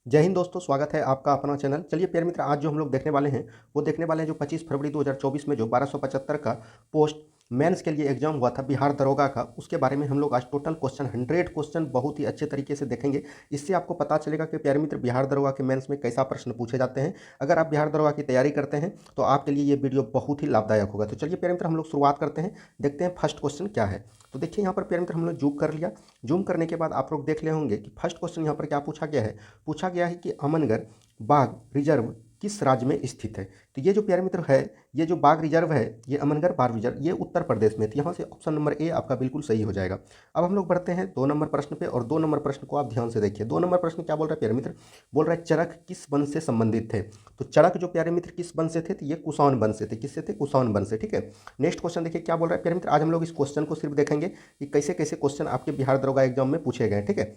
जय हिंद दोस्तों, स्वागत है आपका अपना चैनल। चलिए प्यारे मित्र, आज जो हम लोग देखने वाले हैं वो देखने वाले हैं जो 25 फरवरी 2024 में जो 1275 का पोस्ट मेंस के लिए एग्जाम हुआ था बिहार दरोगा का, उसके बारे में हम लोग आज टोटल क्वेश्चन 100 क्वेश्चन बहुत ही अच्छे तरीके से देखेंगे। इससे आपको पता चलेगा कि प्यारे मित्र बिहार दरोगा के मेंस में कैसा प्रश्न पूछे जाते हैं। अगर आप बिहार दरोगा की तैयारी करते हैं तो आपके लिए ये वीडियो बहुत ही लाभदायक होगा। तो चलिए प्यारे मित्र, हम लोग शुरुआत करते हैं, देखते हैं फर्स्ट क्वेश्चन क्या है। तो देखिए यहाँ पर प्यारे मित्र हम लोग जूम कर लिया। जूम करने के बाद आप लोग देख ले होंगे कि फर्स्ट क्वेश्चन यहाँ पर क्या पूछा गया है। पूछा गया है कि अमनगढ़ बाघ रिजर्व किस राज्य में स्थित है। तो ये जो प्यारे मित्र है, ये जो बाघ रिजर्व है, ये अमनगढ़ बाघ रिजर्व, ये उत्तर प्रदेश में। तो यहाँ से ऑप्शन नंबर ए आपका बिल्कुल सही हो जाएगा। अब हम लोग बढ़ते हैं 2 नंबर प्रश्न पे, और 2 नंबर प्रश्न को आप ध्यान से देखिए। 2 नंबर प्रश्न क्या बोल रहा है प्यारे मित्र, बोल रहा है चरक किस वंश से संबंधित थे। तो चरक जो प्यारे मित्र किस वंश से थे, तो ये कुषाण वंश से थे। किससे थे? कुषाण वंश से। ठीक है, नेक्स्ट क्वेश्चन देखिए क्या बोल रहा है प्यारे मित्र। आज हम लोग इस क्वेश्चन को सिर्फ देखेंगे कि कैसे कैसे क्वेश्चन आपके बिहार दरोगा एग्जाम में पूछे गए। ठीक है,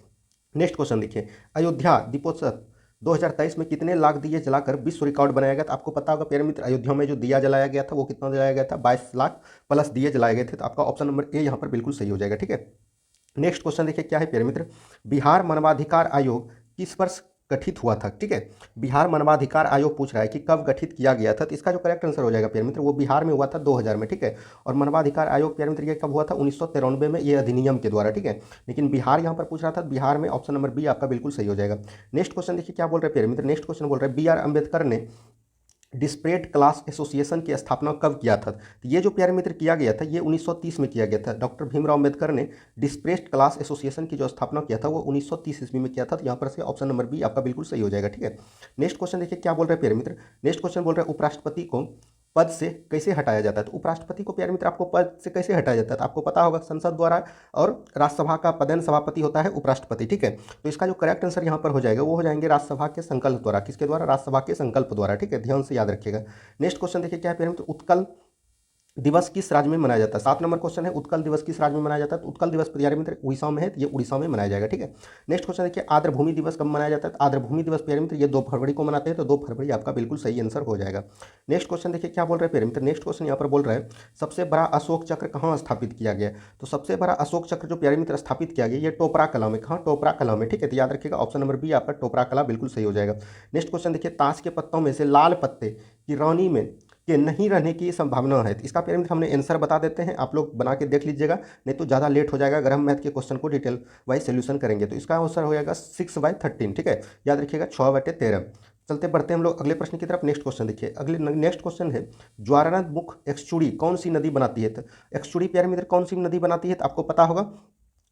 नेक्स्ट क्वेश्चन देखिए, अयोध्या दीपोत्सव 2023 में कितने लाख दिए जलाकर विश्व रिकॉर्ड बनाया गया था। आपको पता होगा प्यारे मित्र, अयोध्या में जो दिया जलाया गया था वो कितना जलाया गया था, 22 लाख प्लस दिए जलाए गए थे। तो आपका ऑप्शन नंबर ए यहाँ पर बिल्कुल सही हो जाएगा। ठीक है, नेक्स्ट क्वेश्चन देखिए क्या है प्यारे मित्र, बिहार मानवाधिकार आयोग किस वर्ष गठित हुआ था। ठीक है, बिहार मानवाधिकार आयोग पूछ रहा है कि कब गठित किया गया था। तो इसका जो करेक्ट आंसर हो जाएगा प्यारे मित्र, वो बिहार में हुआ था 2000 में। ठीक है, और मानवाधिकार आयोग प्यारे मित्र ये कब हुआ था, 1993 में, ये अधिनियम के द्वारा। ठीक है, लेकिन बिहार यहाँ पर पूछ रहा था, बिहार में ऑप्शन नंबर बी आपका बिल्कुल सही हो जाएगा। नेक्स्ट क्वेश्चन देखिए क्या बोल रहे हैं प्यारे मित्र, नेक्स्ट क्वेश्चन बोल रहे हैं बी आर अम्बेडकर ने डिस्परेट क्लास एसोसिएशन की स्थापना कब किया था। तो ये जो प्यारे मित्र किया गया था ये 1930 में किया गया था। डॉक्टर भीमराव अम्बेडकर ने डिस्प्रेस्ड क्लास एसोसिएशन की जो स्थापना किया था वो 1930 ईस्वी में किया था। तो यहाँ पर से ऑप्शन नंबर बी आपका बिल्कुल सही हो जाएगा। ठीक है, नेक्स्ट क्वेश्चन देखिए क्या बोल रहे हैं प्यारे मित्र, नेक्स्ट क्वेश्चन बोल रहे हैं उपराष्ट्रपति को पद से कैसे हटाया जाता है। तो उपराष्ट्रपति को प्यारे मित्र आपको पद से कैसे हटाया जाता है, तो आपको पता होगा संसद द्वारा, और राज्यसभा का पदेन सभापति होता है उपराष्ट्रपति। ठीक है, तो इसका जो करेक्ट आंसर यहाँ पर हो जाएगा वो हो जाएंगे राज्यसभा के संकल्प द्वारा। किसके द्वारा? राज्यसभा के संकल्प द्वारा। ठीक है, ध्यान से याद रखिएगा। नेक्स्ट क्वेश्चन देखिए क्या है प्यारे मित्र, उत्कल दिवस किस राज्य में मनाया जाता है। 7 नंबर क्वेश्चन है, उत्कल दिवस किस राज्य में मनाया जाता है। तो उत्कल दिवस प्यारे मित्र उड़ीसा में है, तो ये उड़ीसा में मनाया जाएगा। ठीक है, नेक्स्ट क्वेश्चन देखिए, आर्द्रभूमि दिवस कब मनाया जाता है। तो आर्द्रभूमि दिवस प्यारे मित्र ये 2 फरवरी को मनाते हैं। तो 2 फरवरी आपका बिल्कुल सही आंसर हो जाएगा। नेक्स्ट क्वेश्चन देखिए क्या बोल रहे हैं प्यारे मित्र, नेक्स्ट क्वेश्चन यहाँ पर बोल रहा है सबसे बड़ा अशोक चक्र कहाँ स्थापित किया गया। तो सबसे बड़ा अशोक चक्र जो प्यारे मित्र स्थापित किया गया ये टोपरा कला में। कहाँ? टोपरा कला में। ठीक है, तो याद रखिएगा ऑप्शन नंबर बी आपका टोपरा कला बिल्कुल सही हो जाएगा। नेक्स्ट क्वेश्चन देखिए, ताश के पत्तों में से लाल पत्ते की रानी में के नहीं रहने की संभावना है। तो इसका प्यारे मित्र हमने आंसर बता देते हैं, आप लोग बना के देख लीजिएगा, नहीं तो ज़्यादा लेट हो जाएगा अगर हम मैथ के क्वेश्चन को डिटेल वाइज सोल्यूशन करेंगे। तो इसका आंसर हो जाएगा 6/13। ठीक है, याद रखिएगा 6/13। चलते बढ़ते हम लोग अगले प्रश्न की तरफ। नेक्स्ट क्वेश्चन देखिए, अगले नेक्स्ट क्वेश्चन है ज्वारनदमुख एक्सचुड़ी कौन सी नदी बनाती है। तो एक्सचुड़ी प्यारे मित्र कौन सी नदी बनाती है, तो आपको पता होगा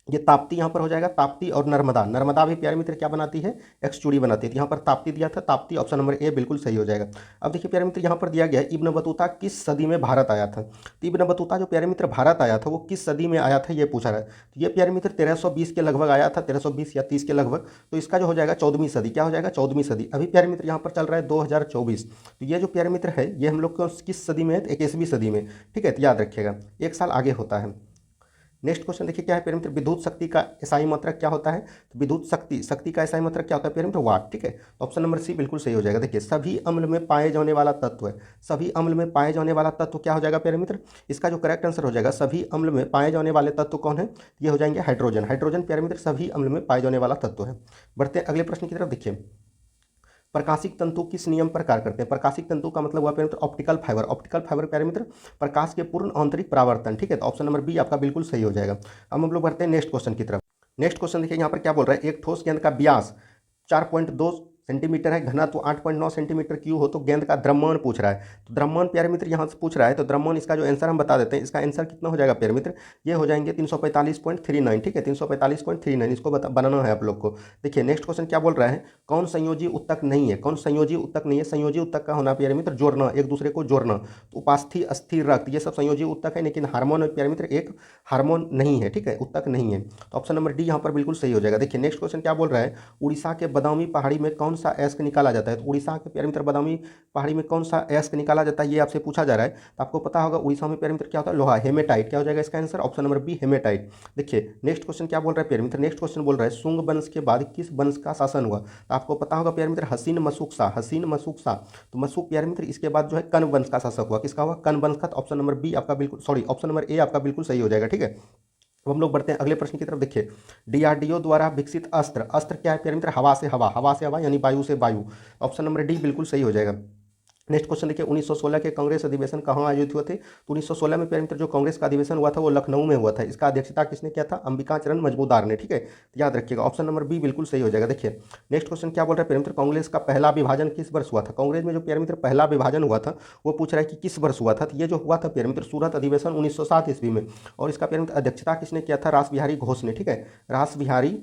ये ताप्ती यहाँ पर हो जाएगा। ताप्ती और नर्मदा, नर्मदा भी प्यारे मित्र क्या बनाती है, एक्सचुड़ी बनाती है। तो यहाँ पर ताप्ती दिया था, ताप्ती ऑप्शन नंबर ए बिल्कुल सही हो जाएगा। अब देखिए प्यारे मित्र यहाँ पर दिया गया है इब्न बतूता किस सदी में भारत आया था। तो इब्न बतूता जो प्यारे मित्र भारत आया था वो किस सदी में आया था ये पूछा रहा है। तो ये प्यारे मित्र 1320 के लगभग आया था, 1320 या 30 के लगभग। तो इसका जो हो जाएगा 14वीं सदी। क्या हो जाएगा? 14वीं सदी। अभी प्यारे मित्र यहाँ पर चल रहा है 2024। तो ये जो प्यारे मित्र है ये हम लोग को किस सदी में है, 21वीं सदी में। ठीक है, तो याद रखिएगा 1 साल आगे होता है। नेक्स्ट क्वेश्चन देखिए क्या है प्यारे मित्र, विद्युत शक्ति का एसआई मात्रक क्या होता है। तो विद्युत शक्ति का एसआई मात्रक क्या होता है प्यारे मित्र, वाट। ठीक है, तो ऑप्शन नंबर सी बिल्कुल सही हो जाएगा। देखिए सभी अम्ल में पाए जाने वाला तत्व है, सभी अम्ल में पाए जाने वाला तत्व क्या हो जाएगा प्यारे मित्र, इसका जो करेक्ट आंसर हो जाएगा सभी अम्ल में पाए जाने वाले तत्व कौन है, ये हो जाएंगे हाइड्रोजन। हाइड्रोजन प्यारे मित्र सभी अम्ल में पाए जाने वाला तत्व है। बढ़ते हैं अगले प्रश्न की तरफ। देखिए प्रकाशिक तंतु किस नियम पर कार्य करते हैं। प्रकाशिक तंतु का मतलब हुआ प्यारे मित्र ऑप्टिकल फाइबर। ऑप्टिकल फाइबर प्यारे मित्र प्रकाश के पूर्ण आंतरिक परावर्तन। ठीक है, तो ऑप्शन नंबर बी आपका बिल्कुल सही हो जाएगा। अब हम लोग बढ़ते हैं नेक्स्ट क्वेश्चन की तरफ। नेक्स्ट क्वेश्चन देखिए यहाँ पर क्या बोल रहा है, एक ठोस गेंद का व्यास 4.2 सेंटीमीटर है, घनत्व 8.9 सेंटीमीटर क्यूब हो तो गेंद का द्रव्यमान पूछ रहा है। तो द्रव्यमान प्यारे मित्र यहाँ से पूछ रहा है, तो द्रव्यमान इसका जो आंसर हम बता देते हैं, इसका आंसर कितना हो जाएगा प्यारे मित्र, ये हो जाएंगे 345.39। ठीक है, 345.39 इसको बनाना है आप लोग को। देखिए नेक्स्ट क्वेश्चन क्या बोल रहा है, कौन संयोजी उत्तक नहीं है। कौन संयोजी उत्तक नहीं है, संयोजी उत्तक का होना प्यारे मित्र जोड़ना, एक दूसरे को जोड़ना। तो उपास्थि, अस्थिर, रक्त, ये सब संयोजी उत्तक है, लेकिन हार्मोन प्यारे मित्र एक हार्मोन नहीं है। ठीक है, उत्तक नहीं है। तो ऑप्शन नंबर डी यहाँ पर बिल्कुल सही हो जाएगा। देखिए नेक्स्ट क्वेश्चन क्या बोल रहा है, उड़ीसा के बदामी पहाड़ी में कौन सा अयस्क निकाला जाता है। तो उड़ीसा के प्यारे मित्र बदामी पहाड़ी में कौन सा अयस्क निकाला जाता है ये आपसे पूछा जा रहा है। तो आपको पता होगा उड़ीसा में प्यारे मित्र क्या होता है, लोहा, हेमेटाइट। क्या हो जाएगा इसका answer, option number B hematite. देखिए नेक्स्ट क्वेश्चन क्या बोल रहा है प्यारे मित्र, नेक्स्ट क्वेश्चन बोल रहा है शुंग वंश के बाद किस वंश का शासन हुआ। तो आपको पता होगा प्यारे मित्र हसीन मशूक शाह, हसीन मशूक शाह। तो मशूक प्यारे मित्र इसके बाद जो है कन वंश का शासक हुआ। किसका हुआ? कन वंश का। तो ऑप्शन नंबर बी आपका बिल्कुल, सॉरी ऑप्शन नंबर ए आपका बिल्कुल सही हो जाएगा। ठीक है, अब हम लोग बढ़ते हैं अगले प्रश्न की तरफ। देखिए, डीआरडीओ द्वारा विकसित अस्त्र, अस्त्र क्या है प्यारे मित्र? हवा से हवा, हवा से हवा यानी वायु से वायु। ऑप्शन नंबर डी बिल्कुल सही हो जाएगा। नेक्स्ट क्वेश्चन देखिए, 1916 के कांग्रेस अधिवेशन कहाँ आयोजित हुए थे? तो 1916 में प्यारे मित्र जो कांग्रेस का अधिवेशन हुआ था वो लखनऊ में हुआ था। इसका अध्यक्षता किसने किया था? अंबिका चरण मजमूदार ने। ठीक है, तो याद रखिएगा, ऑप्शन नंबर बी बिल्कुल सही हो जाएगा। देखिए नेक्स्ट क्वेश्चन क्या बोल रहा है प्यारे मित्र? कांग्रेस का पहला विभाजन किस वर्ष हुआ था? कांग्रेस में जो प्यारे मित्र पहला विभाजन हुआ था वो पूछ रहा है कि किस वर्ष हुआ था। तो ये जो हुआ था प्यारे मित्र सूरत अधिवेशन 1907 ईस्वी में, और इसका प्यारे मित्र अध्यक्षता किसने किया था? रास बिहारी घोष ने। ठीक है, रास बिहारी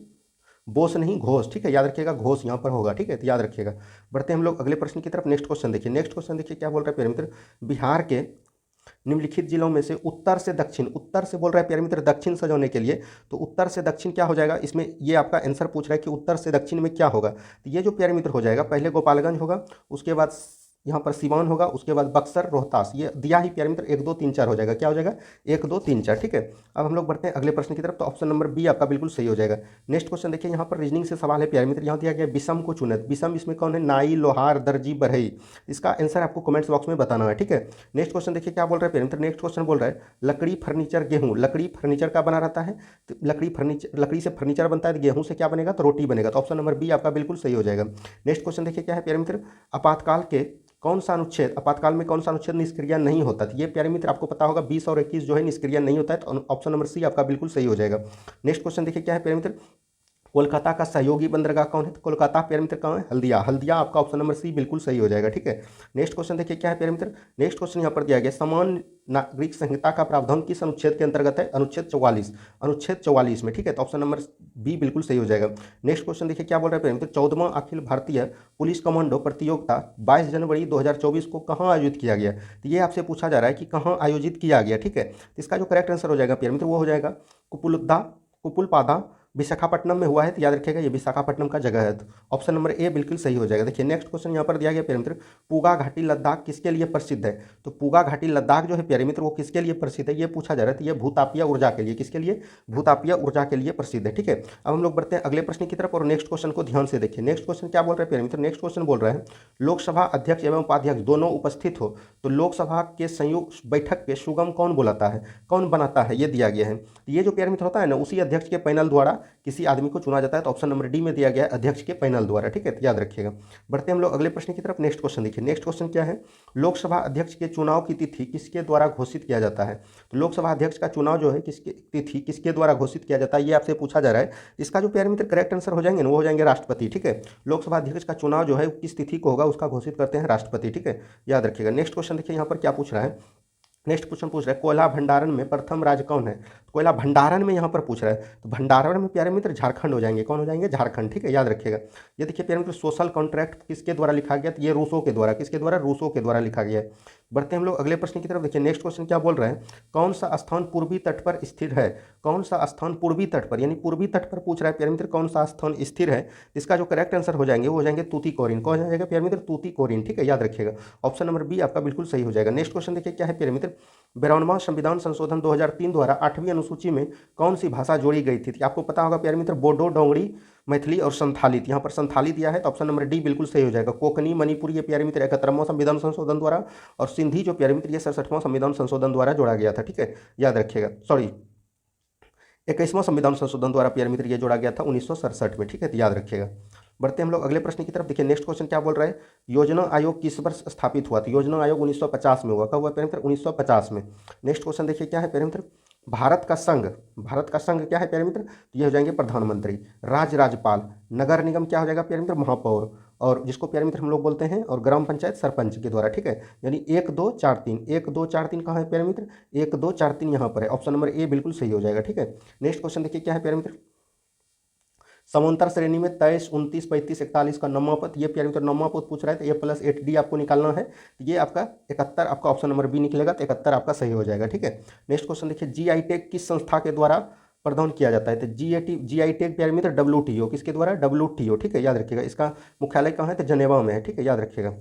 बोस नहीं, घोष। ठीक है, याद रखिएगा, घोष यहाँ पर होगा। ठीक है, तो याद रखिएगा। बढ़ते हैं हम लोग अगले प्रश्न की तरफ। नेक्स्ट क्वेश्चन देखिए, नेक्स्ट क्वेश्चन देखिए क्या बोल रहा है प्यारे मित्र? बिहार के निम्नलिखित जिलों में से उत्तर से दक्षिण, उत्तर से बोल रहा है प्यारे मित्र दक्षिण से जाने के लिए, तो उत्तर से दक्षिण क्या हो जाएगा इसमें? ये आपका आंसर पूछ रहा है कि उत्तर से दक्षिण में क्या होगा। तो ये जो प्यारे मित्र हो जाएगा, पहले गोपालगंज होगा, उसके बाद यहाँ पर सिवान होगा, उसके बाद बक्सर, रोहतास। ये दिया ही प्यारे मित्र 1 2 3 4 हो जाएगा। क्या हो जाएगा? 1 2 3 4। ठीक है, अब हम लोग बढ़ते हैं अगले प्रश्न की तरफ। तो ऑप्शन नंबर बी आपका बिल्कुल सही हो जाएगा। नेक्स्ट क्वेश्चन देखिए, यहाँ पर रीजनिंग से सवाल है प्यारे मित्र। यहाँ दिया गया विषम को चुनत, विषम इसमें कौन है? नाई, लोहार, दर्जी, बढ़ई। इसका आंसर आपको कमेंट्स बॉक्स में बताना है। ठीक है, नेक्स्ट क्वेश्चन देखिए क्या बोल रहा है प्यारे मित्र? नेक्स्ट क्वेश्चन बोल रहा है लकड़ी, फर्नीचर, गेहूँ। लकड़ी फर्नीचर का बना रहता है, तो लकड़ी से फर्नीचर बनता है, तो गेहूँ से क्या बनेगा? तो रोटी बनेगा। तो ऑप्शन नंबर बी आपका बिल्कुल सही हो जाएगा। नेक्स्ट क्वेश्चन देखिए क्या है प्यारे मित्र? आपातकाल के कौन सा अनुच्छेद, आपातकाल में कौन सा अनुच्छेद निष्क्रिय नहीं होता? तो ये प्यारे मित्र आपको पता होगा 20 और 21 जो है निष्क्रिय नहीं होता है। तो ऑप्शन नंबर सी आपका बिल्कुल सही हो जाएगा। नेक्स्ट क्वेश्चन देखिए क्या है प्यारे मित्र? कोलकाता का सहयोगी बंदरगाह कौन है? तो कोलकाता प्यारे मित्र कौन है? हल्दिया। हल्दिया आपका ऑप्शन नंबर सी बिल्कुल सही हो जाएगा। ठीक है, नेक्स्ट क्वेश्चन देखिए क्या है प्यारे मित्र? नेक्स्ट क्वेश्चन यहाँ पर दिया गया समान नागरिक संहिता का प्रावधान किस अनुच्छेद के अंतर्गत है? अनुच्छेद 44, अनुच्छेद 44 में। ठीक है, तो ऑप्शन नंबर बी बिल्कुल सही हो जाएगा। नेक्स्ट क्वेश्चन देखिए क्या बोल रहा है प्यारे मित्र? 14वां अखिल भारतीय पुलिस कमांडो प्रतियोगिता 22 जनवरी 2024 को कहाँ आयोजित किया गया? तो ये आपसे पूछा जा रहा है कि कहाँ आयोजित किया गया। ठीक है, तो इसका जो करेक्ट आंसर हो जाएगा प्यारे मित्र वो हो जाएगा कुपुलपादा, विशाखापट्टनम में हुआ है। तो याद रखिएगा ये विशाखापट्टनम का जगह है। तो ऑप्शन नंबर ए बिल्कुल सही हो जाएगा। देखिए नेक्स्ट क्वेश्चन यहाँ पर दिया गया प्यारे मित्र, पूगा घाटी लद्दाख किसके लिए प्रसिद्ध है? तो पूगा घाटी लद्दाख जो है प्यारे मित्र वो किसके लिए प्रसिद्ध है ये पूछा जा रहा है। तो ये भूतापीय ऊर्जा के लिए, किसके लिए? भूतापीय ऊर्जा के लिए प्रसिद्ध है। ठीक है, अब हम लोग बढ़ते हैं अगले प्रश्न की तरफ और नेक्स्ट क्वेश्चन को ध्यान से देखिए। नेक्स्ट क्वेश्चन क्या बोल रहे हैं प्यारे मित्र? नेक्स्ट क्वेश्चन बोल रहे हैं लोकसभा अध्यक्ष एवं उपाध्यक्ष दोनों उपस्थित हो तो लोकसभा के संयुक्त बैठक के सुगम कौन बुलाता है, कौन बनाता है? ये दिया गया है। ये जो प्यारे मित्र होता है ना, उसी अध्यक्ष के पैनल द्वारा किसी आदमी को चुना जाता है। तो ऑप्शन नंबर डी में दिया गया अध्यक्ष के पैनल द्वारा। ठीक है, तो याद रखिएगा। बढ़ते हम लोग अगले प्रश्न की तरफ। नेक्स्ट क्वेश्चन देखिए, नेक्स्ट क्वेश्चन क्या है? लोकसभा अध्यक्ष के चुनाव की तिथि किसके द्वारा घोषित किया जाता है? तो लोकसभा अध्यक्ष का चुनाव जो है किसकी तिथि किसके द्वारा घोषित किया जाता है ये आपसे पूछा जा रहा है। इसका जो प्यारे मित्र करेक्ट आंसर हो जाएंगे ना वो हो जाएंगे राष्ट्रपति। ठीक है, लोकसभा अध्यक्ष का चुनाव जो है किस तिथि को होगा उसका घोषित करते हैं राष्ट्रपति। ठीक है, याद रखिएगा। नेक्स्ट क्वेश्चन देखिए यहाँ पर क्या पूछ रहा है? नेक्स्ट क्वेश्चन पूछ रहा है कोयला भंडारण में प्रथम राज्य कौन है? कोयला भंडारण में यहाँ पर पूछ रहा है, तो भंडारण में प्यारे मित्र झारखंड हो जाएंगे। कौन हो जाएंगे? झारखंड। ठीक है, याद रखिएगा। ये देखिए प्यारे मित्र सोशल कॉन्ट्रैक्ट किसके द्वारा लिखा गया? तो ये रूसों के द्वारा, किसके द्वारा? रूसों के द्वारा लिखा गया है। बढ़ते हैं हम लोग अगले प्रश्न की तरफ। देखिए नेक्स्ट क्वेश्चन क्या बोल रहा है? कौन सा स्थान पूर्वी तट पर स्थिर है? कौन सा स्थान पूर्वी तट पर, यानी पूर्वी तट पर पूछ रहा है प्यारे मित्र कौन सा स्थान स्थिर है? इसका जो करेक्ट आंसर हो जाएंगे वो हो जाएंगे तूतीकोरिन। कौन हो जाएगा प्यारे मित्र? तूतीकोरिन। ठीक है, याद रखिएगा। ऑप्शन नंबर बी आपका बिल्कुल सही हो जाएगा। नेक्स्ट क्वेश्चन देखिए क्या है प्यारे मित्र? 52वां संविधान संशोधन 2003 द्वारा 8वीं अनुसूची में कौन सी भाषा जोड़ी गई थी? आपको पता होगा प्यारे मित्र बोडो, डोंगरी, मैथिली और संथाली। यहाँ पर संथाली दिया है तो ऑप्शन नंबर डी बिल्कुल सही हो जाएगा। कोकनी, मणिपुरी ये प्यारे मित्र 71वां संविधान संशोधन द्वारा, और सिंधी जो प्यारे मित्र ये 67वां संविधान संशोधन द्वारा जोड़ा गया था। ठीक है, याद रखिएगा। सॉरी 21वां संविधान संशोधन द्वारा प्यारे मित्र ये जोड़ा गया था 1967 में। ठीक है, तो याद रखिएगा। बढ़ते हम लोग अगले प्रश्न की तरफ। देखिए नेक्स्ट क्वेश्चन क्या बोल रहा है? योजना आयोग किस वर्ष स्थापित हुआ? तो योजना आयोग 1950 में हुआ। कब हुआ प्यारे मित्र? 1950 में। नेक्स्ट क्वेश्चन देखिए क्या है प्यारे मित्र? भारत का संघ, भारत का संघ क्या है प्यारे मित्र? तो ये हो जाएंगे प्रधानमंत्री, राज्यपाल, नगर निगम क्या हो जाएगा प्यारे मित्र? महापौर, और जिसको प्यारे मित्र हम लोग बोलते हैं, और ग्राम पंचायत सरपंच के द्वारा। ठीक है, यानी 1 2 4 3, 1 2 4 3 कहाँ है प्यारे मित्र? 1 2 4 3 यहाँ पर है। ऑप्शन नंबर ए बिल्कुल सही हो जाएगा। ठीक है, नेक्स्ट क्वेश्चन देखिए क्या है प्यारे मित्र? समांतर श्रेणी में 23, 29, 35, 41 का नौवां पद, ये प्यारे मित्र नौवां पद पूछ रहा है तो ए प्लस 8D आपको निकालना है। ये आपका 71 आपका ऑप्शन नंबर बी निकलेगा, तो 71 आपका सही हो जाएगा। ठीक है, नेक्स्ट क्वेश्चन देखिए GI टैग किस संस्था के द्वारा प्रदान किया जाता है? तो GI टैग प्यारे मित्र WTO, किसके द्वारा? WTO। ठीक है, याद रखिएगा। इसका मुख्यालय कहाँ है? तो जनेवा में है। ठीक है, याद रखिएगा।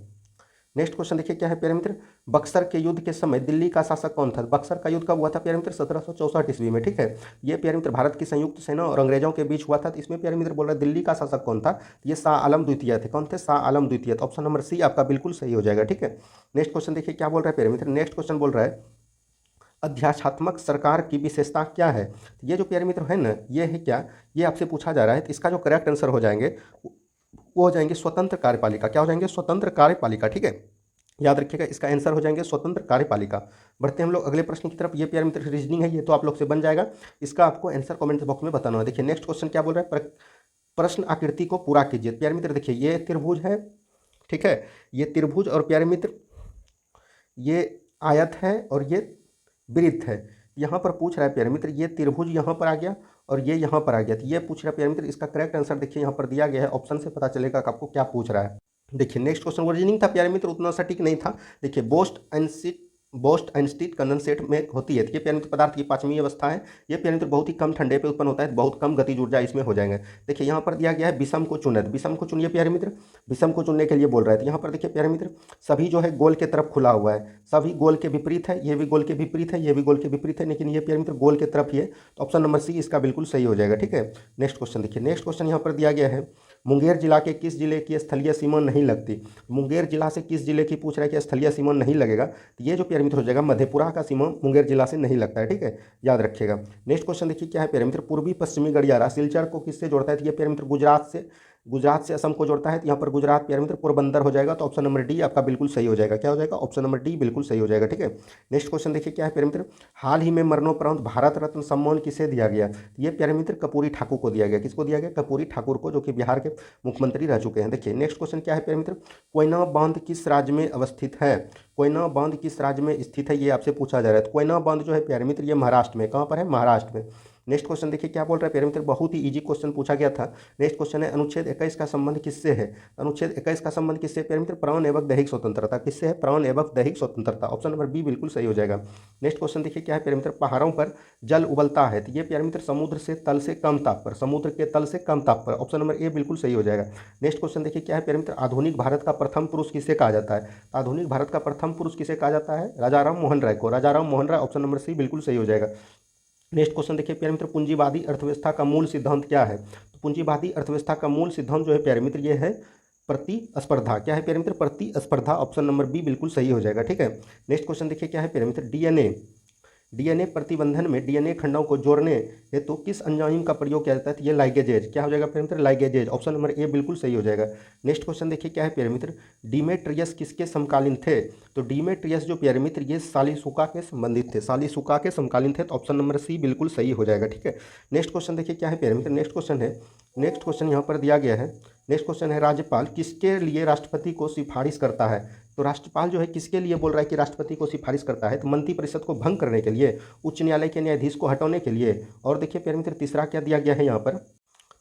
नेक्स्ट क्वेश्चन देखिए क्या है प्यारे मित्र? बक्सर के युद्ध के समय दिल्ली का शासक कौन था? बक्सर का युद्ध कब हुआ था प्यारे मित्र? 1764 ईस्वी में। ठीक है, ये प्यारे मित्र भारत की संयुक्त सेना और अंग्रेजों के बीच हुआ था। तो इसमें प्यारे मित्र बोल रहे दिल्ली का शासक कौन था? ये शाह आलम द्वितीय थे। कौन थे? शाह आलम द्वितीय। तो ऑप्शन नंबर सी आपका बिल्कुल सही हो जाएगा। ठीक है, नेक्स्ट क्वेश्चन देखिए क्या बोल रहा है प्यारे मित्र? नेक्स्ट क्वेश्चन बोल रहा है अध्यात्मक सरकार की विशेषता क्या है? तो ये जो प्यारे मित्र है ना, ये है क्या, ये आपसे पूछा जा रहा है। तो इसका जो करेक्ट आंसर हो जाएंगे वो हो जाएंगे स्वतंत्र कार्यपालिका। क्या हो जाएंगे? स्वतंत्र कार्यपालिका। ठीक है, याद रखिएगा, इसका आंसर हो जाएंगे स्वतंत्र कार्यपालिका। बढ़ते हैं हम लोग अगले प्रश्न की तरफ। ये प्यारे मित्र रीजनिंग है, ये तो आप लोग से बन जाएगा। इसका आपको आंसर कमेंट बॉक्स में बताना है। देखिए नेक्स्ट क्वेश्चन क्या बोल रहा है, प्रश्न आकृति को पूरा कीजिए। प्यारे मित्र देखिए, ये त्रिभुज है, ठीक है, ये त्रिभुज, और प्यारे मित्र ये आयत है और ये वृत्त है। यहाँ पर पूछ रहा है प्यारे मित्र, ये त्रिभुज यहाँ पर आ गया और ये यहाँ पर आ गया। तो ये पूछ रहा है प्यारे मित्र, इसका करेक्ट आंसर देखिए यहाँ पर दिया गया है। ऑप्शन से पता चलेगा कि आपको क्या पूछ रहा है। देखिए नेक्स्ट क्वेश्चन ओरिजिनिंग था प्यारे मित्र, उतना सटीक नहीं था। देखिए बोस्ट आइंस्टीन कंडेंसेट में होती है। तो ये प्यारे मित्र पदार्थ की पांचवी अवस्था है। ये प्यारे मित्र बहुत ही कम ठंडे पे उत्पन्न होता है, बहुत कम गतिज ऊर्जा इसमें हो जाएंगे। देखिए यहाँ पर दिया गया है विषम को चुनें। विषम को चुनिए प्यारे मित्र, विषम को चुनने के लिए बोल रहा है। तो यहाँ पर देखिए प्यारे मित्र, सभी जो है गोल के तरफ खुला हुआ है, सभी गोल के विपरीत है, ये भी गोल के विपरीत है, ये भी गोल के विपरीत है, लेकिन ये प्यारे मित्र गोल के तरफ ही है। तो ऑप्शन नंबर सी इसका बिल्कुल सही हो जाएगा। ठीक है, नेक्स्ट क्वेश्चन देखिए, नेक्स्ट क्वेश्चन यहाँ पर दिया गया है, मुंगेर जिला के किस जिले की स्थलीय सीमा नहीं लगती? मुंगेर जिला से किस जिले की पूछ रहा है कि स्थलीय सीमा नहीं लगेगा? तो ये जो प्यारे मित्र हो जाएगा, मधेपुरा का सीमा मुंगेर जिला से नहीं लगता है। ठीक है, याद रखिएगा। नेक्स्ट क्वेश्चन देखिए क्या है प्यारे मित्र, पूर्वी पश्चिमी गड़ियारा सिलचर को किससे जोड़ता है? तो ये प्यारे मित्र गुजरात से असम को जोड़ता है। तो यहाँ पर गुजरात प्यारे मित्र पोरबंदर हो जाएगा। तो ऑप्शन नंबर डी आपका बिल्कुल सही हो जाएगा। क्या हो जाएगा? ऑप्शन नंबर डी बिल्कुल सही हो जाएगा। ठीक है, नेक्स्ट क्वेश्चन देखिए क्या है प्यारे मित्र, हाल ही में मरणोपरांत भारत रत्न सम्मान किसे दिया गया? ये प्यारे मित्र कर्पूरी ठाकुर को दिया गया। किसको दिया गया? कर्पूरी ठाकुर को, जो कि बिहार के मुख्यमंत्री रह चुके हैं। देखिए नेक्स्ट क्वेश्चन क्या है प्यारे मित्र, कोयना बांध किस राज्य में अवस्थित है? कोयना बांध किस राज्य में स्थित है, ये आपसे पूछा जा रहा है। तो कोयना बांध जो है प्यारे मित्र, ये महाराष्ट्र में। कहाँ पर है? महाराष्ट्र में। नेक्स्ट क्वेश्चन देखिए क्या बोल रहा है प्यारे मित्र, बहुत ही इजी क्वेश्चन पूछा गया था। नेक्स्ट क्वेश्चन है, अनुच्छेद 21 का संबंध किससे है? अनुच्छेद 21 का संबंध किससे प्यारे मित्र? प्राण एवं दैहिक स्वतंत्रता। किससे है? प्राण एवं दैहिक स्वतंत्रता। ऑप्शन नंबर बी बिल्कुल सही हो जाएगा। नेक्स्ट क्वेश्चन देखिए क्या है प्यारे मित्र, पहाड़ों पर जल उबलता है। तो ये प्यारे मित्र समुद्र से तल से कम ताप पर, समुद्र के तल से कम ताप पर। ऑप्शन नंबर ए बिल्कुल सही हो जाएगा। नेक्स्ट क्वेश्चन देखिए क्या है प्यारे मित्र, आधुनिक भारत का प्रथम पुरुष किसे कहा जाता है? आधुनिक भारत का प्रथम पुरुष किसे कहा जाता है? राजा राम मोहन राय को। राजा राम मोहन राय, ऑप्शन नंबर सी बिल्कुल सही हो जाएगा। नेक्स्ट क्वेश्चन देखिए प्यारे मित्र, पूंजीवादी अर्थव्यवस्था का मूल सिद्धांत क्या है? तो पूंजीवादी अर्थव्यवस्था का मूल सिद्धांत जो है प्यारे मित्र, ये है प्रतिस्पर्धा। क्या है प्यारे मित्र? प्रतिस्पर्धा। ऑप्शन नंबर बी बिल्कुल सही हो जाएगा। ठीक है, नेक्स्ट क्वेश्चन देखिए क्या है प्यारे मित्र, डीएनए प्रतिबंधन में डीएनए खंडों को जोड़ने हेतु किस एंजाइम का प्रयोग किया जाता है? तो ये लाइगेजेज। क्या हो जाएगा प्यारे मित्र? लाइगेजेज। ऑप्शन नंबर ए बिल्कुल सही हो जाएगा। नेक्स्ट क्वेश्चन देखिए क्या है प्यारे मित्र, डिमेट्रियस किसके समकालीन थे? तो डिमेट्रियस जो प्यारे मित्र, ये सालिसुका के संबंधित थे, सालिसुका के समकालीन थे। तो ऑप्शन नंबर सी बिल्कुल सही हो जाएगा। ठीक है, नेक्स्ट क्वेश्चन देखिए क्या है प्यारे मित्र, नेक्स्ट क्वेश्चन यहाँ पर दिया गया है। नेक्स्ट क्वेश्चन है, राज्यपाल किसके लिए राष्ट्रपति को सिफारिश करता है? तो राज्यपाल जो है किसके लिए बोल रहा है कि राष्ट्रपति को सिफारिश करता है? तो मंत्रिपरिषद को भंग करने के लिए, उच्च न्यायालय के न्यायाधीश को हटाने के लिए, और देखिए प्यारे मित्र तीसरा क्या दिया गया है यहाँ पर,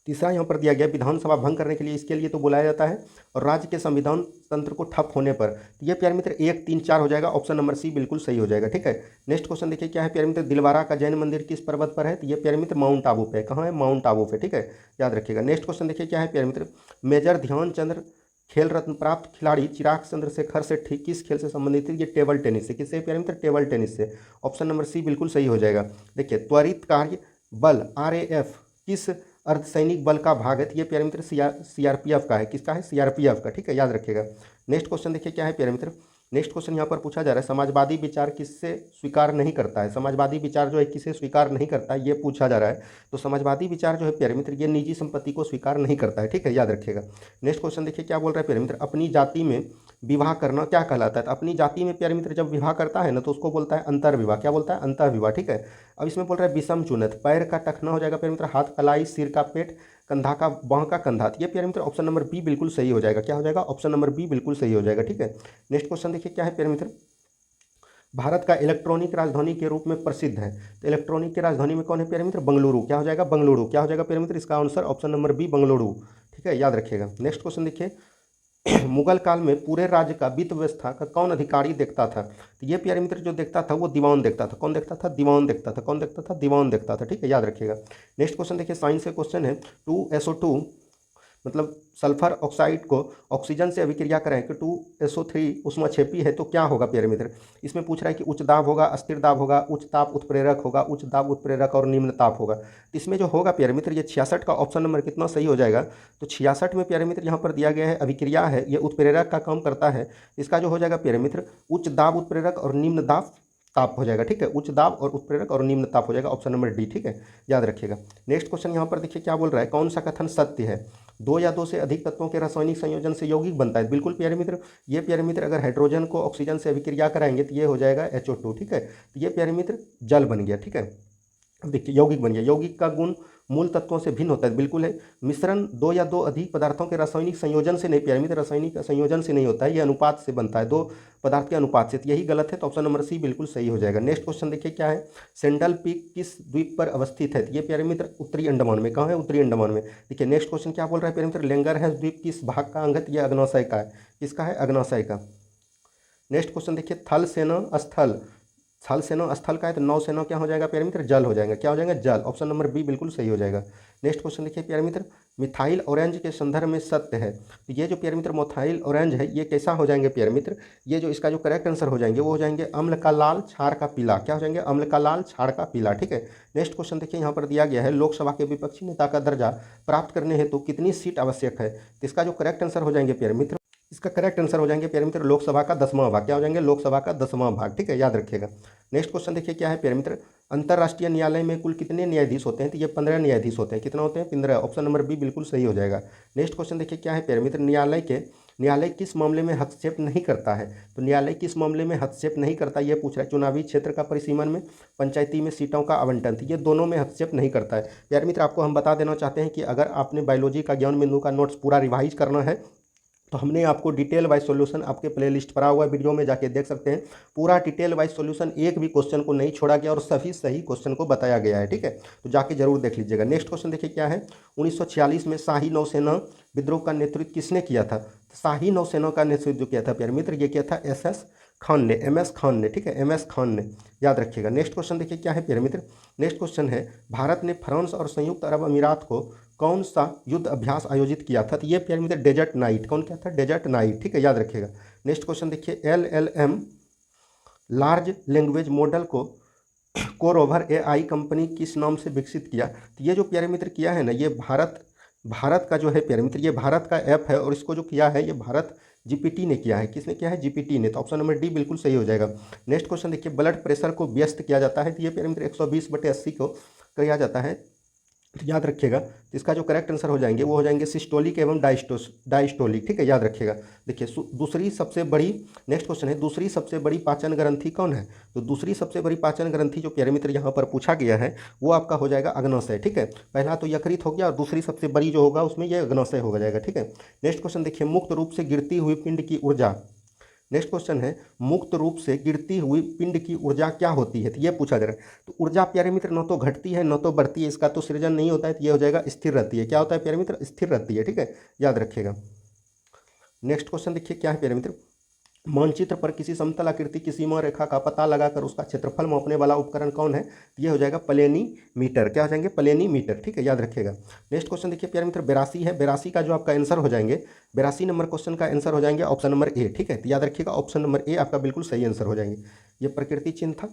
तीसरा यहाँ पर दिया गया विधानसभा भंग करने के लिए, इसके लिए तो बुलाया जाता है, और राज्य के संविधान तंत्र को ठप होने पर। तो ये प्यारे मित्र 1, 3, 4 हो जाएगा। ऑप्शन नंबर सी बिल्कुल सही हो जाएगा। ठीक है, नेक्स्ट क्वेश्चन देखिए क्या है प्यारे मित्र, दिलवारा का जैन मंदिर किस पर्वत पर है? तो ये प्यारे मित्र माउंट आबू पे। कहाँ है? माउंट आबू पे। ठीक है, याद रखिएगा। नेक्स्ट क्वेश्चन देखिए क्या है प्यारे मित्र, मेजर ध्यानचंद्र खेल रत्न प्राप्त खिलाड़ी चिराग चंद्रशेखर से ठीक किस खेल से संबंधित है? ये टेबल टेनिस से। किससे प्यारे मित्र? टेबल टेनिस से। ऑप्शन नंबर सी बिल्कुल सही हो जाएगा। देखिए त्वरित कार्य बल RAF किस अर्धसैनिक बल का भाग है? तो ये प्यारे मित्र CRPF का है। किसका है? CRPF का। ठीक है, याद रखिएगा। नेक्स्ट क्वेश्चन देखिए क्या है प्यारे मित्र, नेक्स्ट क्वेश्चन यहाँ पर पूछा जा रहा है, समाजवादी विचार किससे स्वीकार नहीं करता है? समाजवादी विचार जो है किसे स्वीकार नहीं करता है, ये पूछा जा रहा है। तो समाजवादी विचार जो है प्यारे मित्र, ये निजी संपत्ति को स्वीकार नहीं करता है। ठीक है, याद रखिएगा। नेक्स्ट क्वेश्चन देखिए क्या बोल रहा है प्यारे मित्र, अपनी जाति में विवाह करना क्या कहलाता है? तो अपनी जाति में प्यारे मित्र जब विवाह करता है ना, तो उसको बोलता है अंतर्विवाह। क्या बोलता है? अंतर्विवाह। ठीक है, अब इसमें बोल रहा है विषम चुनत, पैर का टखना हो जाएगा प्यारे मित्र, हाथ कलाई, सिर का पेट, कंधा का बाँह का कंधा। ये प्यारे मित्र ऑप्शन नंबर बी बिल्कुल सही हो जाएगा। क्या हो जाएगा? ऑप्शन नंबर बी बिल्कुल सही हो जाएगा। ठीक है, नेक्स्ट क्वेश्चन देखिए क्या है प्यारे मित्र, भारत का इलेक्ट्रॉनिक राजधानी के रूप में प्रसिद्ध है। तो इलेक्ट्रॉनिक की राजधानी में कौन है प्यारे मित्र? बंगलुरु। क्या हो जाएगा? बंगलुरु। क्या हो जाएगा प्यारे मित्र? इसका answer option number B Bengaluru. ठीक है, याद रखिएगा। नेक्स्ट क्वेश्चन देखिए, मुगल काल में पूरे राज्य का वित्त व्यवस्था का कौन अधिकारी देखता था? तो ये प्यारे मित्र जो देखता था वो दीवान देखता था। कौन देखता था? दीवान देखता था। कौन देखता था? दीवान देखता था। ठीक है, याद रखिएगा। नेक्स्ट क्वेश्चन देखिए, साइंस का क्वेश्चन है, 2SO2 मतलब सल्फर ऑक्साइड को ऑक्सीजन से अभिक्रिया करें कि 2SO3 उष्माक्षेपी है तो क्या होगा प्यारे मित्र? इसमें पूछ रहा है कि उच्च दाब होगा, अस्थिर दाब होगा, उच्च ताप उत्प्रेरक होगा, उच्च दाब उत्प्रेरक और निम्न ताप होगा। तो इसमें जो होगा प्यारे मित्र, ये 66 का ऑप्शन नंबर कितना सही हो जाएगा? तो 66 में प्यारे मित्र यहाँ पर दिया गया है अभिक्रिया है, ये उत्प्रेरक का काम करता है। इसका जो हो जाएगा प्यारे मित्र, उच्च दाब उत्प्रेरक और निम्न दाब ताप हो जाएगा, ठीक है। उच्च दाब और उत्प्रेरक और निम्न ताप हो जाएगा, ऑप्शन नंबर डी, ठीक है, याद रखिएगा। नेक्स्ट क्वेश्चन यहाँ पर देखिए क्या बोल रहा है, कौन सा कथन सत्य है, दो या दो से अधिक तत्वों के रासायनिक संयोजन से यौगिक बनता है। बिल्कुल प्यारे मित्र, ये प्यारे मित्र अगर हाइड्रोजन को ऑक्सीजन से अभिक्रिया कराएंगे तो ये हो जाएगा HO2, ठीक है। तो ये प्यारे मित्र जल बन गया, ठीक है। अब देखिए यौगिक बन गया, यौगिक का गुण मूल तत्वों से भिन्न होता है, बिल्कुल है। मिश्रण दो या दो अधिक पदार्थों के रासायनिक संयोजन से नहीं, प्यारे मित्र रासायनिक संयोजन से नहीं होता है, ये अनुपात से बनता है, दो पदार्थ के अनुपात से। तो यही गलत है, तो ऑप्शन नंबर सी बिल्कुल सही हो जाएगा। नेक्स्ट क्वेश्चन देखिए क्या है, सेंडल पीक किस द्वीप पर अवस्थित है। तो ये प्यारे मित्र उत्तरी अंडमान में, कहाँ है, उत्तरी अंडमान में। देखिए नेक्स्ट क्वेश्चन क्या बोल रहा है प्यारे मित्र, लेंगरहंस द्वीप किस भाग का अंग है। ये अग्न्याशय का है, किसका है, अग्न्याशय का। नेक्स्ट क्वेश्चन देखिए, थल सेना स्थल, थल सेना स्थल का है तो नौसेना क्या हो जाएगा प्यारे मित्र, जल हो जाएगा, क्या हो जाएगा, जल, ऑप्शन नंबर बी बिल्कुल सही हो जाएगा। नेक्स्ट क्वेश्चन देखिए प्यारे मित्र, मिथाइल ऑरेंज के संदर्भ में सत्य है। तो ये जो प्यारे मित्र मिथाइल ऑरेंज है ये कैसा हो जाएंगे प्यारे मित्र, ये जो इसका जो करेक्ट आंसर हो जाएंगे वो हो जाएंगे अम्ल का लाल क्षार का पीला, क्या हो जाएंगे, अम्ल का लाल क्षार का पीला, ठीक है। नेक्स्ट क्वेश्चन देखिए यहाँ पर दिया गया है, लोकसभा के विपक्षी नेता का दर्जा प्राप्त करने हेतु कितनी सीट आवश्यक है। तो इसका जो करेक्ट आंसर हो जाएंगे प्यारे मित्र, इसका करेक्ट आंसर हो जाएंगे प्यारे मित्र लोकसभा का 10वां भाग, क्या हो जाएंगे, लोकसभा का 10वां भाग, ठीक है, याद रखिएगा। नेक्स्ट क्वेश्चन देखिए क्या है प्यारे मित्र, अंतर्राष्ट्रीय न्यायालय में कुल कितने न्यायाधीश होते हैं। तो ये 15 न्यायाधीश होते हैं, कितना होते हैं, 15, ऑप्शन नंबर बी बिल्कुल सही हो जाएगा। नेक्स्ट क्वेश्चन देखिए क्या है प्यारे मित्र, न्यायालय किस मामले में हस्तक्षेप नहीं करता है। तो न्यायालय किस मामले में हस्तक्षेप नहीं करता, ये पूछ रहा है, चुनावी क्षेत्र का परिसीमन में, पंचायती में सीटों का आवंटन, ये दोनों में हस्तक्षेप नहीं करता है। प्यारे मित्र आपको हम बता देना चाहते हैं कि अगर आपने बायोलॉजी का ज्ञान बिंदु का नोट्स पूरा रिवाइज करना है तो हमने आपको डिटेल वाइज सॉल्यूशन आपके प्लेलिस्ट पर हुआ वीडियो में जाके देख सकते हैं, पूरा डिटेल वाइज सॉल्यूशन, एक भी क्वेश्चन को नहीं छोड़ा गया और सभी सही क्वेश्चन को बताया गया है, ठीक है, तो जाके जरूर देख लीजिएगा। नेक्स्ट क्वेश्चन देखिए क्या है, 1946 में शाही नौसेना विद्रोह का नेतृत्व किसने किया था। शाही नौसेना का नेतृत्व किया था प्यारे मित्र, ये किया था SS खान ने, MS खान ने, ठीक है, MS खान ने, याद रखिएगा। नेक्स्ट क्वेश्चन देखिए क्या है प्यारे मित्र, नेक्स्ट क्वेश्चन है, भारत ने फ्रांस और संयुक्त अरब अमीरात को कौन सा युद्ध अभ्यास आयोजित किया था। तो ये प्यारे मित्र डेजर्ट नाइट, कौन क्या था, डेजर्ट नाइट, ठीक है, याद रखिएगा। नेक्स्ट क्वेश्चन देखिए, LLM लार्ज लैंग्वेज मॉडल को कोर ओवर AI कंपनी किस नाम से विकसित किया। तो ये जो प्यारे मित्र किया है ना, ये भारत का जो है प्यारे मित्र, ये भारत का ऐप है और इसको जो किया है ये भारत GPT ने किया है। किसने किया है, GPT ने, तो ऑप्शन नंबर डी बिल्कुल सही हो जाएगा। नेक्स्ट क्वेश्चन देखिए, ब्लड प्रेशर को व्यस्त किया जाता है। तो ये प्यारे मित्र 120/80 को किया जाता है, तो याद रखिएगा। तो इसका जो करेक्ट आंसर हो जाएंगे वो हो जाएंगे सिस्टोलिक एवं डायस्टोलिक, ठीक है, याद रखिएगा। देखिए दूसरी सबसे बड़ी, नेक्स्ट क्वेश्चन है, दूसरी सबसे बड़ी पाचन ग्रंथि कौन है। तो दूसरी सबसे बड़ी पाचन ग्रंथि जो प्यारे मित्र यहाँ पर पूछा गया है वो आपका हो जाएगा अग्न्याशय, ठीक है। पहला तो यकृत हो गया और दूसरी सबसे बड़ी जो होगा उसमें यह अग्न्याशय हो जाएगा, ठीक है। नेक्स्ट क्वेश्चन देखिए, मुक्त रूप से गिरती हुई पिंड की ऊर्जा, नेक्स्ट क्वेश्चन है, मुक्त रूप से गिरती हुई पिंड की ऊर्जा क्या होती है। तो ये पूछा जा रहा है, तो ऊर्जा प्यारे मित्र न तो घटती है न तो बढ़ती है, इसका तो सृजन नहीं होता है, तो ये हो जाएगा स्थिर रहती है, क्या होता है प्यारे मित्र, स्थिर रहती है, ठीक है, याद रखिएगा। नेक्स्ट क्वेश्चन देखिए क्या है प्यारे मित्र, मानचित्र पर किसी समतल आकृति की सीमा रेखा का पता लगाकर उसका क्षेत्रफल मापने वाला उपकरण कौन है। ये हो जाएगा प्लेनीमीटर, क्या हो जाएंगे, प्लेनीमीटर, ठीक है, याद रखिएगा। नेक्स्ट क्वेश्चन देखिए प्यारे मित्र, 82 है, 82 का जो आपका आंसर हो जाएंगे, 82 नंबर क्वेश्चन का आंसर हो जाएंगे ऑप्शन नंबर ए, ठीक है, तो याद रखिएगा ऑप्शन नंबर ए आपका बिल्कुल सही आंसर हो जाएंगे। ये प्रकृति चिन्ह था।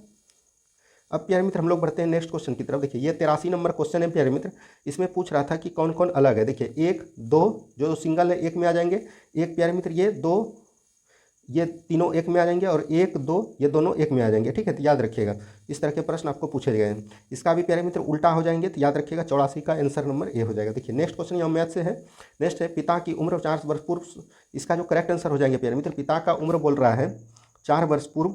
अब प्यारे मित्र हम लोग बढ़ते हैं नेक्स्ट क्वेश्चन की तरफ। देखिए ये 83 नंबर क्वेश्चन है प्यारे मित्र, इसमें पूछ रहा था कि कौन कौन अलग है। देखिए 1 2 जो सिंगल है एक में आ जाएंगे, एक प्यारे मित्र ये 2, ये तीनों एक में आ जाएंगे और 1 2 ये दोनों एक में आ जाएंगे, ठीक है, तो याद रखिएगा। इस तरह के प्रश्न आपको पूछे गए हैं, इसका भी प्यारे मित्र उल्टा हो जाएंगे, तो याद रखिएगा 84 का आंसर नंबर ए हो जाएगा। देखिए नेक्स्ट क्वेश्चन यहाँ मैथ से है। नेक्स्ट है, पिता की उम्र 4 वर्ष पूर्व, इसका जो करेक्ट आंसर हो जाएंगे प्यारे मित्र, पिता का उम्र बोल रहा है 4 वर्ष पूर्व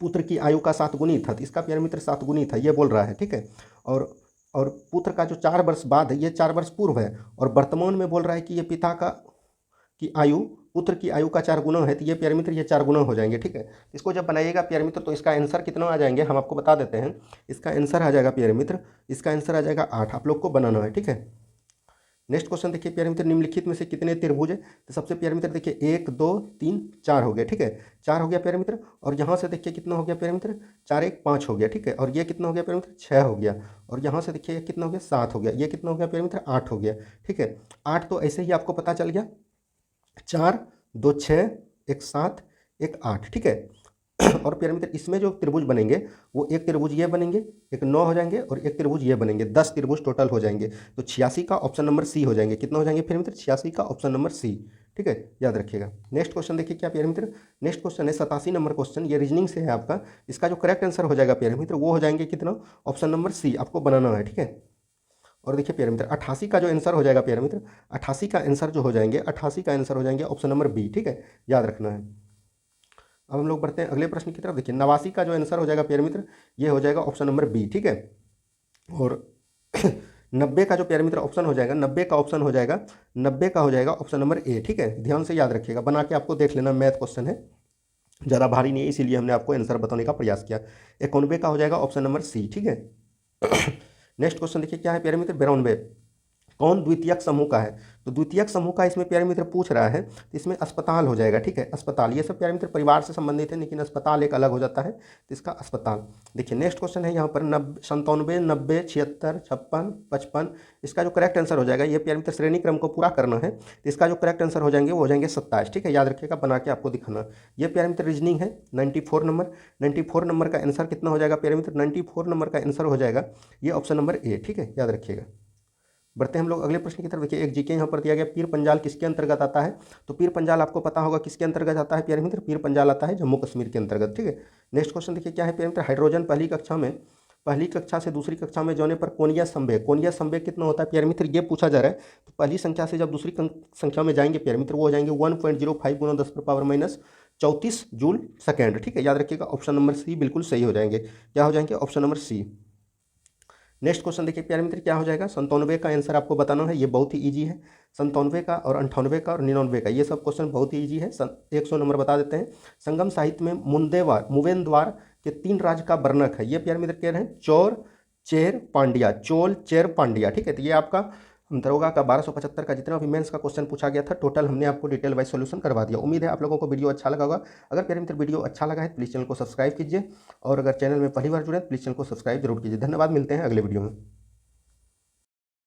पुत्र की आयु का 7 गुनी था, तो इसका प्यारे मित्र 7 गुनी था ये बोल रहा है, ठीक है। और पुत्र का जो 4 वर्ष बाद है ये 4 वर्ष पूर्व है, और वर्तमान में बोल रहा है कि ये पिता की आयु पुत्र की आयु का 4 गुना है, तो ये प्यारे मित्र ये 4 गुना हो जाएंगे, ठीक है। इसको जब बनाइएगा प्यारे मित्र तो इसका आंसर कितना आ जाएंगे हम आपको बता देते हैं। इसका आंसर आ जाएगा प्यारे मित्र, इसका आंसर आ जाएगा 8, आप लोग को बनाना है, ठीक है। नेक्स्ट क्वेश्चन देखिए प्यारे मित्र, निम्नलिखित में से कितने त्रिभुज है। तो सबसे प्यारे मित्र देखिए 1 2 3 4 हो गया, ठीक है, 4 हो गया प्यारे मित्र। और यहाँ से देखिए कितना हो गया प्यारे मित्र, 4 1 5 हो गया, ठीक है। और ये कितना हो गया प्यारे मित्र, 6 हो गया। और यहाँ से देखिए कितना हो गया, 7 हो गया। ये कितना हो गया प्यारे मित्र, 8 हो गया, ठीक है। 8 तो ऐसे ही आपको पता चल गया, 4 2 6 1 7 1 8, ठीक है। और प्यारे मित्र इसमें जो त्रिभुज बनेंगे वो एक त्रिभुज ये बनेंगे, एक 9 हो जाएंगे और एक त्रिभुज ये बनेंगे, 10 त्रिभुज टोटल हो जाएंगे। तो 86 का ऑप्शन नंबर सी हो जाएंगे, कितना हो जाएंगे प्यारे मित्र, 86 का ऑप्शन नंबर सी, ठीक है, याद रखिएगा। नेक्स्ट क्वेश्चन देखिए क्या प्यारे मित्र, नेक्स्ट क्वेश्चन है 87 नंबर क्वेश्चन, ये रीजनिंग से है आपका। इसका जो करेक्ट आंसर हो जाएगा प्यारे मित्र वो हो जाएंगे कितना, ऑप्शन नंबर सी आपको बनाना है, ठीक है। और देखिए प्यारे मित्र 88 का जो आंसर हो जाएगा प्यारे मित्र, 88 का आंसर जो हो जाएंगे, 88 का आंसर हो जाएंगे ऑप्शन नंबर बी, ठीक है, याद रखना है। अब हम लोग बढ़ते हैं अगले प्रश्न की तरफ। देखिए 89 का जो आंसर हो जाएगा प्यारे मित्र ये हो जाएगा ऑप्शन नंबर बी, ठीक है। और 90 का जो प्यारे मित्र ऑप्शन हो जाएगा, 90 का ऑप्शन हो जाएगा, 90 का हो जाएगा ऑप्शन नंबर ए, ठीक है। ध्यान से याद रखिएगा, बना के आपको देख लेना, मैथ क्वेश्चन है, ज़्यादा भारी नहीं है, इसीलिए हमने आपको आंसर बताने का प्रयास किया। 91 का हो जाएगा ऑप्शन नंबर सी, ठीक है। नेक्स्ट क्वेश्चन देखिए क्या है प्यारे मित्र, 92 कौन द्वितीयक समूह का है। तो द्वितीयक समूह का इसमें प्यारे मित्र पूछ रहा है, तो इसमें अस्पताल हो जाएगा, ठीक है, अस्पताल। ये सब प्यारे मित्र परिवार से संबंधित है, लेकिन अस्पताल एक अलग हो जाता है, तो इसका अस्पताल। देखिए नेक्स्ट क्वेश्चन है यहाँ पर 97, 90, 76, 56, 55, इसका जो करेक्ट आंसर हो जाएगा, ये प्यारे मित्र श्रेणी क्रम को पूरा करना है, तो इसका जो करेक्ट आंसर हो जाएंगे वो हो जाएंगे 27, ठीक है, याद रखिएगा, बना के आपको दिखाना। ये प्यारे मित्र रीजनिंग है। 94 नंबर, 94 नंबर का आंसर कितना हो जाएगा प्यारे मित्र, 94 नंबर का आंसर हो जाएगा ये ऑप्शन नंबर ए, ठीक है, याद रखिएगा। बढ़ते हैं हम लोग अगले प्रश्न की तरफ। देखिए एक जीके यहाँ पर दिया गया, पीर पंजाल किसके अंतर्गत आता है। तो पीर पंजाल आपको पता होगा किसके अंतर्गत आता है प्यारे मित्र, पीर पंजाल आता है जम्मू कश्मीर के अंतर्गत, ठीक है। नेक्स्ट क्वेश्चन देखिए क्या है प्यारे मित्र, हाइड्रोजन पहली कक्षा से दूसरी कक्षा में जाने पर कोणीय संवेग कितना होता है प्यारे मित्र, ये पूछा जा रहा है। तो पहली संख्या से जब दूसरी संख्या में जाएंगे प्यारे मित्र वो हो जाएंगे 1.05 गुना 10⁻⁻34 जूल सेकेंड, ठीक है, याद रखिएगा। ऑप्शन नंबर सी बिल्कुल सही हो जाएंगे, क्या हो जाएंगे, option number C. Next question देखिए प्यारे मित्र क्या हो जाएगा, 97 का आंसर आपको बताना है, ये बहुत ही इजी है। 97 का और 98 का और 99 का, ये सब क्वेश्चन बहुत ही इजी है। 100 नंबर बता देते हैं। संगम साहित्य में मुवेंद्वार के 3 राज्य का वर्णक है, ये प्यारे मित्र कह रहे हैं चोल चेर पांड्या, ठीक है। तो ये आपका दरोगा का 1275 का जितना भी मेंस का क्वेश्चन पूछा गया था टोटल हमने आपको डिटेल वाइज सोल्यूशन करवा दिया। उम्मीद है आप लोगों को वीडियो अच्छा लगा होगा। अगर प्यारे मित्र वीडियो अच्छा लगा है तो प्लीज़ चैनल को सब्सक्राइब कीजिए, और अगर चैनल में पहली बार जुड़े तो प्लीज़ चैनल को सब्सक्राइब जरूर कीजिए। धन्यवाद, मिलते हैं अगले वीडियो में।